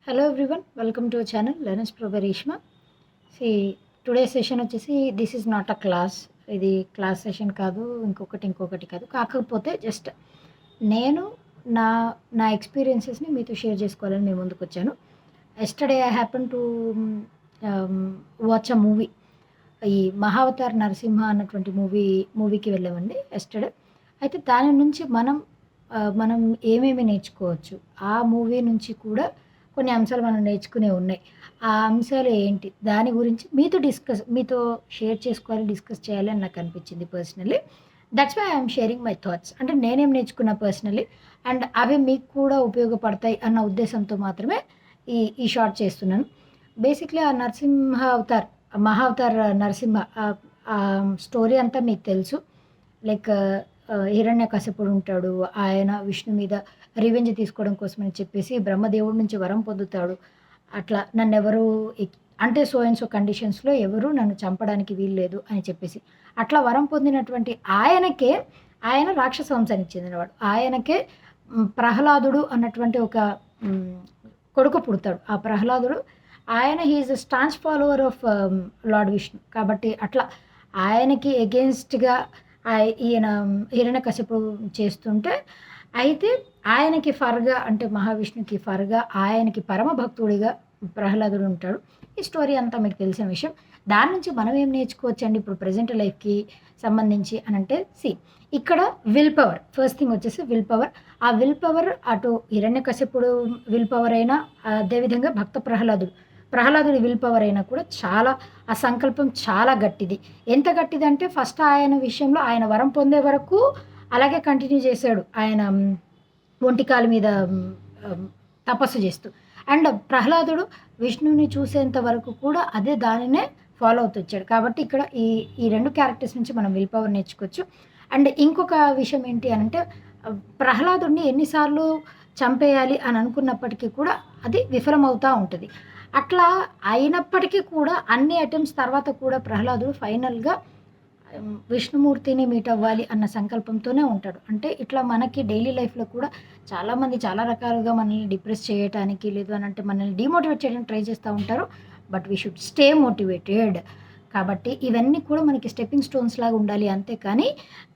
Hello everyone, welcome to channel learners pro by Reshma. See today session వచ్చేసి this is not a class. ఇది class session కాదు, ఇంకొకటి కాదు. కాకపోతే జస్ట్ నేను నా నా ఎక్స్పీరియన్సెస్ని మీతో షేర్ చేసుకోవాలని మీ ముందుకు వచ్చాను. Yesterday I happen to watch a movie. ఈ మహావతార్ నరసింహ అన్నటువంటి మూవీకి వెళ్ళామండి ఎస్టర్డే. అయితే దాని నుంచి మనం ఏమేమి నేర్చుకోవచ్చు, ఆ మూవీ నుంచి కూడా కొన్ని అంశాలు మనం నేర్చుకునే ఉన్నాయి. ఆ అంశాలు ఏంటి, దాని గురించి మీతో షేర్ చేసుకోవాలి, డిస్కస్ చేయాలి అని నాకు అనిపించింది personally. That's why I'm sharing my thoughts. అంటే నేనేం నేర్చుకున్నా పర్సనల్లీ, అండ్ అవి మీకు కూడా ఉపయోగపడతాయి అన్న ఉద్దేశంతో మాత్రమే ఈ షార్ట్ చేస్తున్నాను. బేసిక్లీ ఆ మహావతార్ నరసింహ స్టోరీ అంతా మీకు తెలుసు. లైక్ హిరణ్యకశిపుడు ఉంటాడు. ఆయన విష్ణు మీద రివెంజ్ తీసుకోవడం కోసమని చెప్పేసి బ్రహ్మదేవుడి నుంచి వరం పొందుతాడు. అట్లా నన్నెవరు అంటే సో అండ్ సో కండిషన్స్‌లో ఎవరు నన్ను చంపడానికి వీల్లేదు అని చెప్పేసి. అట్లా వరం పొందినటువంటి ఆయన రాక్షస వంశానికి చెందినవాడు. ఆయనకే ప్రహ్లాదుడు అన్నటువంటి ఒక కొడుకు పుడతాడు. ఆ ప్రహ్లాదుడు he is a staunch follower of lord Vishnu. కాబట్టి అట్లా ఆయనకి ఎగెయిన్స్ట్‌గా ఈయన హిరణ్యకశిపుడు చేస్తుంటే, అయితే ఆయనకి ఫర్‌గా, అంటే మహావిష్ణువుకి ఫర్‌గా ఆయనకి పరమ భక్తుడిగా ప్రహ్లాదుడు ఉంటాడు. ఈ స్టోరీ అంతా మీకు తెలిసిన విషయం. దాని నుంచి మనం ఏం నేర్చుకోవచ్చండి ఇప్పుడు ప్రెజెంట్ లైఫ్‌కి సంబంధించి అనంటే, ఇక్కడ విల్ పవర్. ఫస్ట్ థింగ్ వచ్చేసి విల్ పవర్. ఆ విల్ పవర్ అటు హిరణ్యకశిపుడు విల్ పవర్ అయినా, అదేవిధంగా భక్త ప్రహ్లాదుడి విల్ పవర్ అయినా కూడా ఆ సంకల్పం చాలా గట్టిది. ఎంత గట్టిదంటే ఫస్ట్ ఆయన విషయంలో ఆయన వరం పొందే వరకు అలాగే కంటిన్యూ చేశాడు. ఆయన ఒంటికాల మీద తపస్సు చేస్తూ. అండ్ ప్రహ్లాదుడు విష్ణువుని చూసేంత వరకు కూడా దానినే ఫాలో అవుతూ వచ్చాడు. కాబట్టి ఇక్కడ ఈ 2 క్యారెక్టర్స్ నుంచి మనం విల్ పవర్ నేర్చుకోవచ్చు. అండ్ ఇంకొక విషయం ఏంటి అనంటే, ప్రహ్లాదుడిని ఎన్నిసార్లు చంపేయాలి అని అనుకున్నప్పటికీ కూడా అది విఫలమవుతూ ఉంటుంది. అట్లా అయినప్పటికీ కూడా అన్ని అటెంప్ట్స్ తర్వాత కూడా ప్రహ్లాదుడు ఫైనల్‌గా విష్ణుమూర్తిని మీట్ అవ్వాలి అన్న సంకల్పంతోనే ఉంటాడు. అంటే ఇట్లా మనకి డైలీ లైఫ్‌లో కూడా చాలామంది చాలా రకాలుగా మనల్ని డిప్రెస్ చేయటానికి, లేదు అనంటే మనల్ని డీమోటివేట్ చేయడానికి ట్రై చేస్తూ ఉంటారు. But we should stay motivated. కాబట్టి ఇవన్నీ కూడా మనకి స్టెప్పింగ్ స్టోన్స్ లాగా ఉండాలి. అంతేకానీ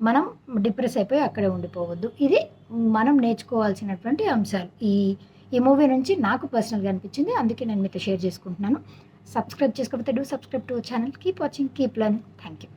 మనం డిప్రెస్ అయిపోయి అక్కడే ఉండిపోవద్దు. ఇది మనం నేర్చుకోవాల్సినటువంటి అంశాలు. ఈ మూవీ నుంచి నాకు పర్సనల్‌గా అనిపించింది. అందుకే నేను మీతో షేర్ చేసుకుంటున్నాను. సబ్స్క్రైబ్ చేసుకోకపోతే do subscribe to our channel. Keep watching, keep learning. Thank you.